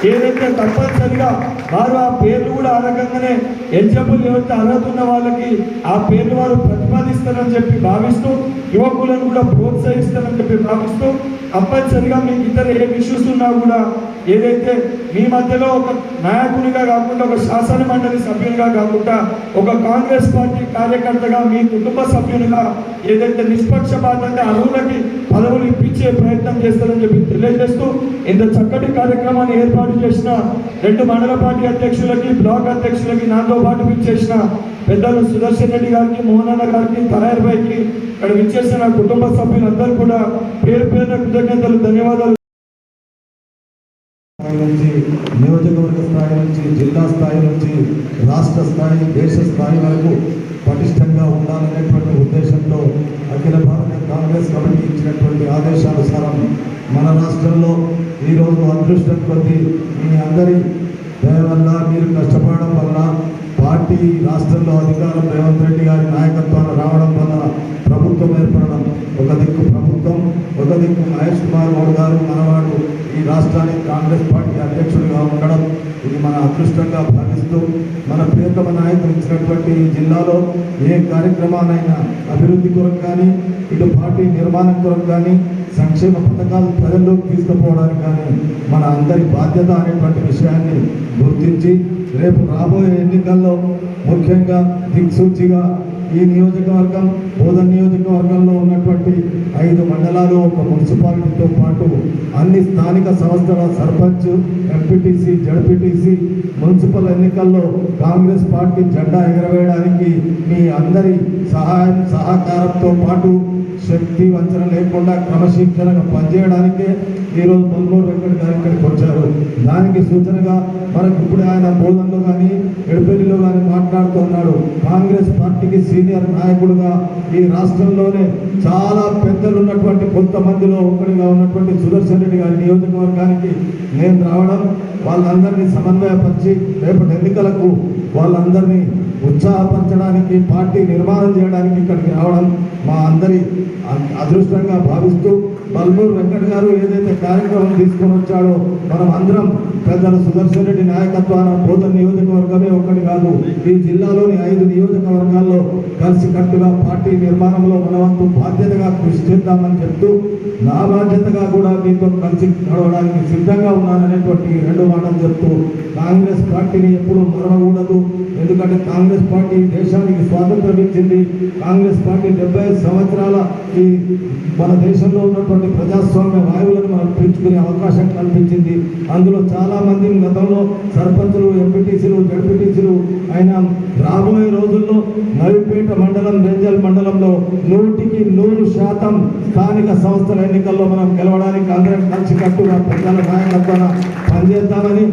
ఏదైతే తప్పనిసరిగా వారు ఆ పేర్లు కూడా ఆ రకంగానే ఎలిజిబుల్ ఎవరైతే అర్హత ఉన్న వాళ్ళకి ఆ పేర్లు వారు ప్రతిపాదిస్తారని చెప్పి భావిస్తూ యువకులను కూడా ప్రోత్సహిస్తారని చెప్పి భావిస్తూ తప్పనిసరిగా మీకు ఇతర ఏ ఇష్యూస్ ఉన్నా కూడా ఏదైతే మీ మధ్యలో ఒక నాయకునిగా కాకుండా ఒక శాసన మండలి సభ్యునిగా కాకుండా ఒక కాంగ్రెస్ పార్టీ కార్యకర్తగా మీ కుటుంబ సభ్యునిగా ఏదైతే నిష్పక్షపాతంగా అర్హులకి పదవులు ఇప్పించే ప్రయత్నం చేస్తారని చెప్పి తెలియజేస్తూ ఇంత చక్కటి కార్యక్రమాన్ని ఏర్పాటు చేసిన 2 మండల పార్టీ అధ్యక్షులకి బ్లాక్ అధ్యక్షులకి నాతో పాటు విచ్చేసిన పెద్దలు సుదర్శన్ రెడ్డి గారికి, మోహనన్న గారికి, తరాయర్ భాయ్కి, ఇక్కడ విచ్చేసిన కుటుంబ సభ్యులందరూ కూడా పేరు పేరున కృతజ్ఞతలు, ధన్యవాదాలు. నుంచి నియోజకవర్గ స్థాయి నుంచి జిల్లా స్థాయి నుంచి రాష్ట్ర స్థాయి దేశ స్థాయి వరకు పటిష్టంగా ఉండాలనేటువంటి ఉద్దేశంతో అఖిల భారత కాంగ్రెస్ కమిటీ ఇచ్చినటువంటి ఆదేశానుసారం మన రాష్ట్రంలో ఈరోజు అదృష్టం కొద్దీ మీ అందరి దయ వల్ల మీరు కష్టపడడం వల్ల పార్టీ రాష్ట్రంలో అధికారం రేవంత్ రెడ్డి గారి నాయకత్వాన్ని రావడం వల్ల ప్రభుత్వం ఏర్పడడం, ఒక దిక్కు ప్రభుత్వం, ఒక దిక్కు మహేష్ కుమార్ గౌడ్ గారు మనవాడు ఈ రాష్ట్రానికి కాంగ్రెస్ పార్టీ అధ్యక్షుడిగా ఉండడం ఇది మన అదృష్టంగా భావిస్తూ మన ప్రియతమ నాయకులు ఇచ్చినటువంటి ఈ జిల్లాలో ఏ కార్యక్రమాలైనా అభివృద్ధి కొరకు కానీ ఇటు పార్టీ నిర్మాణం కొరకు కానీ సంక్షేమ పథకాలు ప్రజల్లోకి తీసుకుపోవడానికి కానీ మన అందరి బాధ్యత అనేటువంటి విషయాన్ని గుర్తించి రేపు రాబోయే ఎన్నికల్లో ముఖ్యంగా దిక్సూచిగా ఈ నియోజకవర్గం బోధన్ నియోజకవర్గంలో ఉన్నటువంటి 5 మండలాలు, ఒక మున్సిపాలిటీతో పాటు అన్ని స్థానిక సంస్థల సర్పంచ్, ఎంపీటీసీ, జడ్పీటీసీ, మున్సిపల్ ఎన్నికల్లో కాంగ్రెస్ పార్టీ జెండా ఎగరవేయడానికి మీ అందరి సహాయంతో పాటు శక్తి వంచన లేకుండా క్రమశిక్షణగా పనిచేయడానికే ఈరోజు పొంగూరు వెంకట గారు ఇక్కడికి వచ్చారు. దానికి సూచనగా మనకు ఇప్పుడు ఆయన బోధనలో కానీ ఎడపల్లిలో కానీ మాట్లాడుతున్నాడు. కాంగ్రెస్ పార్టీకి సీనియర్ నాయకుడుగా ఈ రాష్ట్రంలోనే చాలా పెద్దలు ఉన్నటువంటి కొంతమందిలో ఒకరిగా ఉన్నటువంటి సుదర్శన్ రెడ్డి గారి నియోజకవర్గానికి నేను రావడం, వాళ్ళందరినీ సమన్వయపరిచి రేపటి ఎన్నికలకు వాళ్ళందరినీ ఉత్సాహపరచడానికి, పార్టీ నిర్మాణం చేయడానికి ఇక్కడికి రావడం మా అందరి అదృష్టంగా భావిస్తూ బల్మూరు వెంకట గారు ఏదైతే కార్యక్రమం తీసుకొని వచ్చాడో మనం అందరం పెద్దల సుదర్శన్ రెడ్డి నాయకత్వాన బోధన నియోజకవర్గమే ఒకటి కాదు, ఈ జిల్లాలోని 5 నియోజకవర్గాల్లో కలిసికట్టుగా పార్టీ నిర్మాణంలో మనవంతు బాధ్యతగా కృషి చేద్దామని చెప్తూ నా బాధ్యతగా కూడా మీతో కలిసి నడవడానికి సిద్ధంగా ఉన్నాననేటువంటి 2 మాటలు చెప్తూ కాంగ్రెస్ పార్టీని ఎప్పుడూ మరవకూడదు. ఎందుకంటే కాంగ్రెస్ పార్టీ దేశానికి స్వాతంత్రం ఇచ్చింది. కాంగ్రెస్ పార్టీ 75 సంవత్సరాల ఈ మన దేశంలో ఉన్నటువంటి ప్రజాస్వామ్య వాయువులను మనం పెంచుకునే అవకాశం కల్పించింది. అందులో చాలా మంది గతంలో సర్పంచులు, ఎంపీటీసీలు, జడ్పీటీసీలు అయినా రాబోయే రోజుల్లో నవిపేట మండలం, రేంజల్ మండలంలో 100% స్థానిక సంస్థల ఎన్నికల్లో మనం గెలవడానికి అందరం కలిసికట్టుగా ప్రజల నాయకత్వాన పనిచేద్దామని,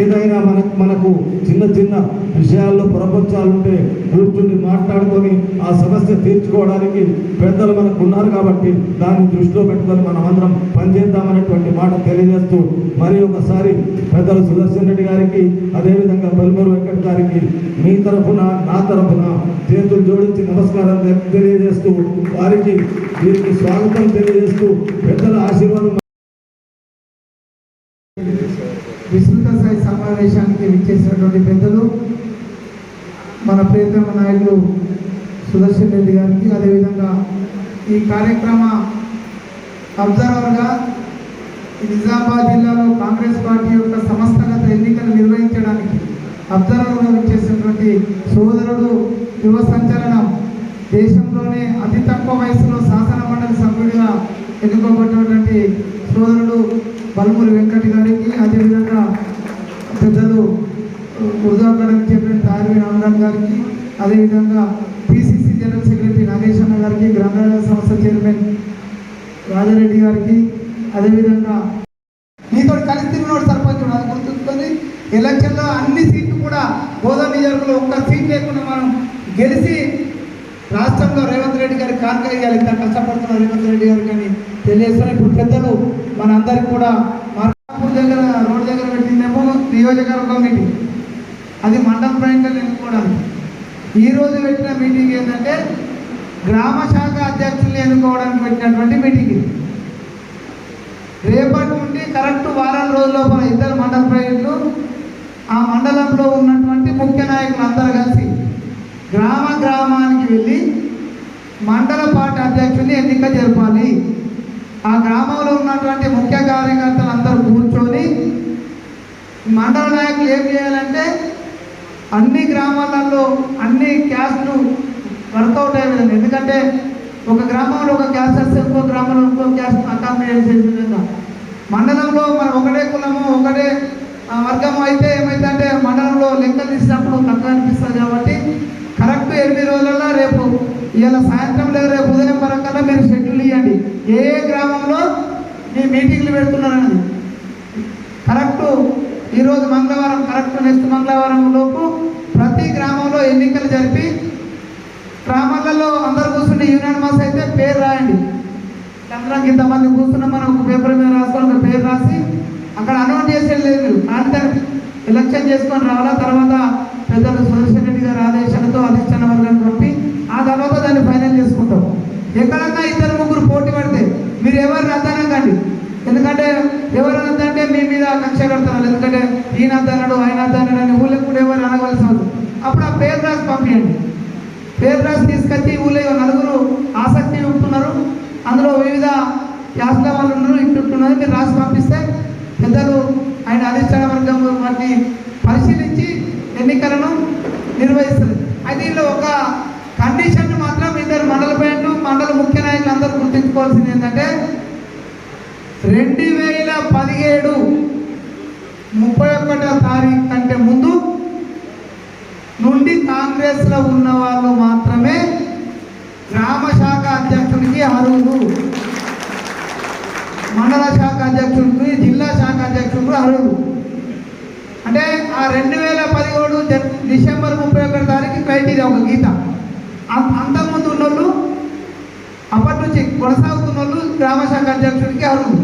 ఏదైనా మనకు చిన్న చిన్న విషయాల్లో ప్రపంచాలుంటే కూర్చుని మాట్లాడుకొని ఆ సమస్య తీర్చుకోవడానికి పెద్దలు మనకు ఉన్నారు కాబట్టి దాన్ని దృష్టిలో పెట్టుకొని మనం అందరం పనిచేద్దామనేటువంటి మాట తెలియజేస్తూ మరి ఒకసారి పెద్దలు సుదర్శన్ రెడ్డి గారికి, అదేవిధంగా బల్మూరు వెంకట గారికి మీ తరఫున నా తరఫున చేతులు జోడించి నమస్కారం తెలియజేస్తూ వారికి వీరికి స్వాగతం తెలియజేస్తూ పెద్దల ఆశీర్వాదం. విస్తృత స్థాయి సమావేశానికి విచ్చేసినటువంటి పెద్దలు మన ప్రియతమ నాయకులు సుదర్శన్ రెడ్డి గారికి, అదేవిధంగా ఈ కార్యక్రమ అబ్జర్వర్గా నిజామాబాద్ జిల్లాలో కాంగ్రెస్ పార్టీ యొక్క సంస్థాగత ఎన్నికలు నిర్వహించడానికి అబ్జర్వర్గా విచ్చేసినటువంటి సోదరుడు, యువ సంచలనం, దేశంలోనే అతి తక్కువ వయసులో శాసన మండలి సభ్యుడిగా ఎన్నుకోబడినటువంటి సోదరుడు బల్మూరి వెంకట గారికి, అదేవిధంగా పెద్దలు ఉర్దూ అకాడమీ చైర్మన్ తారివి రామరాజ్ గారికి, అదేవిధంగా పిసిసి జనరల్ సెక్రటరీ నాగేశ్ అన్న గారికి, గ్రంథాలయ సంస్థ చైర్మన్ రాజారెడ్డి గారికి, అదేవిధంగా మీతో కలిసి తిరిగినోడు సర్పంచ్ అది గుర్తుంచుకొని ఎలక్షన్లో అన్ని సీట్లు కూడా గోదావరి నియోజకవర్గంలో ఒక్క సీట్ లేకుండా మనం గెలిచి రాష్ట్రంలో రేవంత్ రెడ్డి గారికి కానుక ఇవ్వాలి. ఇంత కష్టపడుతున్న రేవంత్ రెడ్డి గారికి అని తెలియజేస్తున్న ఇప్పుడు పెద్దలు మనందరికి కూడా మార్కాపూర్ దగ్గర రోడ్ దగ్గర పెట్టిందేమో నియోజకవర్గం మీటింగ్, అది మండల ప్రయాణికులు ఎన్నుకోవడానికి. ఈరోజు పెట్టిన మీటింగ్ ఏంటంటే గ్రామ శాఖ అధ్యక్షుల్ని ఎన్నుకోవడానికి పెట్టినటువంటి మీటింగ్. రేపటి నుండి కరెక్ట్ వారం రోజుల లోపల 2 మండల ప్రయాణికులు ఆ మండలంలో ఉన్నటువంటి ముఖ్య నాయకులు అందరూ కలిసి గ్రామానికి వెళ్ళి మండల పార్టీ అధ్యక్షుల్ని ఎన్నిక జరపాలి. ఆ గ్రామంలో ఉన్నటువంటి ముఖ్య కార్యకర్తలు అందరూ కూర్చొని మండల నాయకులు ఏం చేయాలంటే అన్ని గ్రామాలలో అన్ని క్యాస్ట్లు వర్కౌట్ అయ్యే విధంగా, ఎందుకంటే ఒక గ్రామంలో ఒక క్యాస్ట్ వస్తే ఇంకో గ్రామంలో ఇంకో క్యాస్ట్ అకామిడేట్ చేసే విధంగా మండలంలో మనం ఒకటే కులము ఒకటే వర్గము అయితే ఏమైందంటే మండలంలో లెక్కలు తీసినప్పుడు తక్కువ అనిపిస్తుంది. కాబట్టి కరెక్ట్ 8 రోజులలో రేపు ఇవాళ సాయంత్రం లేదు రేపు ఉదయం వరకల్లా మీరు షెడ్యూల్ ఇవ్వండి, ఏ గ్రామంలో మీ మీటింగ్లు పెడుతున్నారని. కరెక్ట్ ఈరోజు మంగళవారం, కరెక్ట్ నెక్స్ట్ మంగళవారం లోపు ప్రతి గ్రామంలో ఎన్నికలు జరిపి గ్రామాలలో అందరు కూర్చుని యూనానిమస్ అయితే పేరు రాయండి. అందరం ఇంతమంది కూర్చున్నాం, మనం ఒక పేపర్ మీద రాసుకొని ఒక పేరు రాసి అక్కడ అనౌన్స్ చేసేది లేదు. మీరు అంతా ఎలక్షన్ చేసుకొని రావాలా. తర్వాత పెద్దలు సుదర్శన్ రెడ్డి గారి ఆదేశాలతో అధిష్టాన వర్గాన్ని పంపి ఆ తర్వాత దాన్ని ఫైనల్ చేసుకుంటాం. ఎక్కడన్నా 2-3 పోటీ పడితే మీరు ఎవరు రద్దానం కండి, ఎందుకంటే ఎవరు రద్దంటే మీ మీద కక్ష కడతారు. ఎందుకంటే ఈయన అద్దన్నాడు ఆయన అద్దన్నాడు అని ఊళ్ళో కూడా ఎవరు అనవలసి అవుతుంది. అప్పుడు ఆ పేరు రాసి పంపించండి. పేరు రాసి తీసుకొచ్చి ఊళ్ళో 4 ఆసక్తి ఉంటున్నారు, అందులో వివిధ క్యాస్ట్ల వాళ్ళు ఉన్నారు, ఇంటున్నారు, మీరు రాసి పంపిస్తే పెద్దలు ఆయన అధిష్టాన వర్గం వాటిని పరిశీలించి ఎన్నికలను నిర్వహిస్తారు. అయితే దీనిలో ఒక కండిషన్ మాత్రం 2 మండల ప్యాయింట్లు మండల ముఖ్య నాయకులు అందరూ గుర్తించుకోవాల్సింది ఏంటంటే 2017 31వ తారీఖు కంటే ముందు నుండి కాంగ్రెస్లో ఉన్న వాళ్ళు మాత్రమే గ్రామ శాఖ అధ్యక్షుడికి అర్హులు. 2017 డిసెంబర్ 31 తారీఖు క్రైటీరియా ఒక గీత. అంతకుముందు ఉన్నోళ్ళు అప్పటి నుంచి కొనసాగుతున్న వాళ్ళు గ్రామ శాఖ అధ్యక్షుడికి అర్హులు.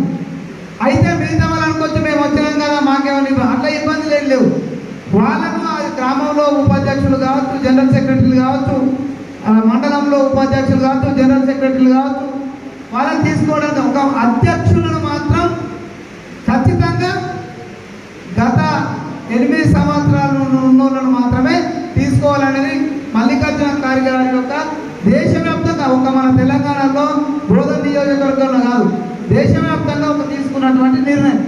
అయితే మిగతా వాళ్ళు అనుకోవచ్చు మేము వచ్చినాం కదా మాకేమైనా అట్లా ఇబ్బందులు ఏం లేవు. వాళ్ళను ఆ గ్రామంలో ఉపాధ్యక్షులు కావచ్చు, జనరల్ సెక్రటరీలు కావచ్చు, మండలంలో ఉపాధ్యక్షులు కావచ్చు, జనరల్ సెక్రటరీలు కావచ్చు, వాళ్ళని తీసుకోవడానికి ఒక అధ్యక్షులను మాత్రం ఖచ్చితంగా గత 8 సంవత్సరాల ఉన్నోళ్ళను మాత్రమే తీసుకోవాలనేది మల్లికార్జున ఖార్గే గారి యొక్క దేశవ్యాప్తంగా, ఒక మన తెలంగాణలో బోధన నియోజకవర్గంలో కాదు, దేశవ్యాప్తంగా ఒక తీసుకున్నటువంటి నిర్ణయం.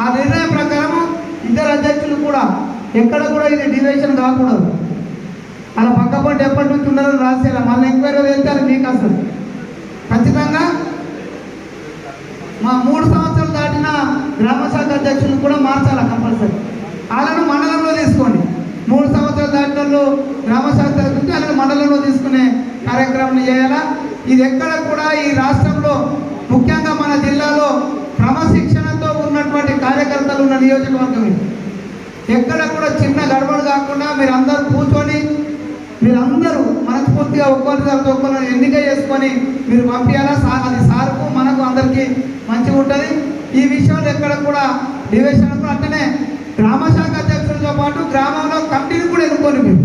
ఆ నిర్ణయం ప్రకారం ఇద్దరు అధ్యక్షులు కూడా ఎక్కడ కూడా ఇది డివిజన్ కాకూడదు. అలా పక్కపంట ఎప్పటి నుంచి ఉన్నారో రాసేలా మళ్ళీ ఎంక్వైరీ వెళ్తారు మీకు అసలు ఖచ్చితంగా. మా 3 సంవత్సరాలు దాటిన గ్రామ శాఖ అధ్యక్షులు కూడా మార్చాలా కంపల్సరీ. వాళ్ళను మండలంలో తీసుకోండి. 3 సంవత్సరాలు దాటిన వాళ్ళు గ్రామ శాఖ అధ్యక్షులు వాళ్ళని మండలంలో తీసుకునే కార్యక్రమం చేయాలా. ఇది ఎక్కడ కూడా ఈ రాష్ట్రంలో ముఖ్యంగా మన జిల్లాలో క్రమశిక్షణతో ఉన్నటువంటి కార్యకర్తలు ఉన్న నియోజకవర్గం ఇది. ఎక్కడ కూడా చిన్న గడబడి కాకుండా మీరందరూ కూర్చొని మీరందరూ మనస్ఫూర్తిగా ఒక్కొక్కరితో ఒక్కొక్కరిని ఎన్నిక చేసుకొని మీరు పంపించాలా. అది సార్కు మనకు అందరికీ మంచిగా ఉంటుంది. ఈ విషయంలో ఎక్కడ కూడా డివిజన్ అట్లనే గ్రామ శాఖ అధ్యక్షులతో పాటు గ్రామంలో కమిటీని కూడా ఎన్నుకోండి మీరు.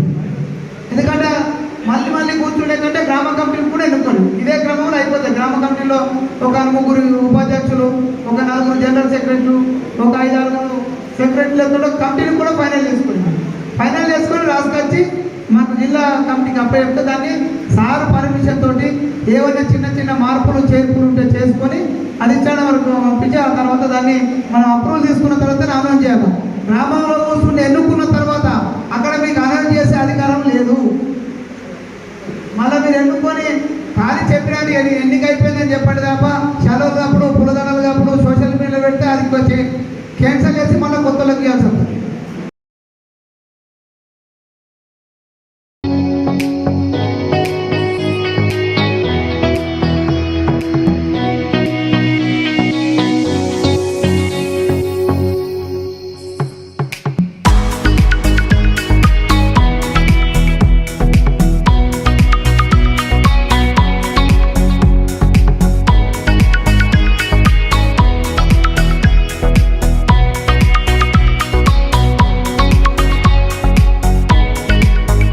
ఎందుకంటే మళ్ళీ కూర్చుండే కంటే గ్రామ కమిటీని కూడా ఎన్నుకోండి. ఇదే క్రమంలో అయిపోతుంది. గ్రామ కమిటీలో ఒక 3 ఉపాధ్యక్షులు, ఒక 4 జనరల్ సెక్రటరీలు, ఒక 5-6 సెక్రటరీలతో కమిటీని కూడా ఫైనల్ చేసుకొని రాసుకొచ్చి మాకు జిల్లా కమిటీకి అప్పచెప్తే దాన్ని సార్ పర్మిషన్ తోటి ఏవైనా చిన్న మార్పులు చేర్పులు ఉంటే చేసుకొని అధిష్టానం వరకు పంపించి ఆ తర్వాత దాన్ని మనం అప్రూవల్ తీసుకున్న తర్వాత అనౌన్స్ చేయాలి. గ్రామంలో కూర్చుంటే ఎన్నుకున్న తర్వాత అక్కడ మీకు అనౌన్స్ చేసే అధికారం లేదు. మళ్ళీ మీరు ఎన్నుకొని ఖాళీ చెప్పినట్టు ఎన్నిక అయిపోయిందని చెప్పండి తప్ప సెలవులు అప్పుడు పులదనలు అప్పుడు సోషల్ మీడియాలో పెడితే అది వచ్చి క్యాన్సల్ చేసి మళ్ళీ కొత్తలోకి ఇవ్వాల్సి వస్తుంది.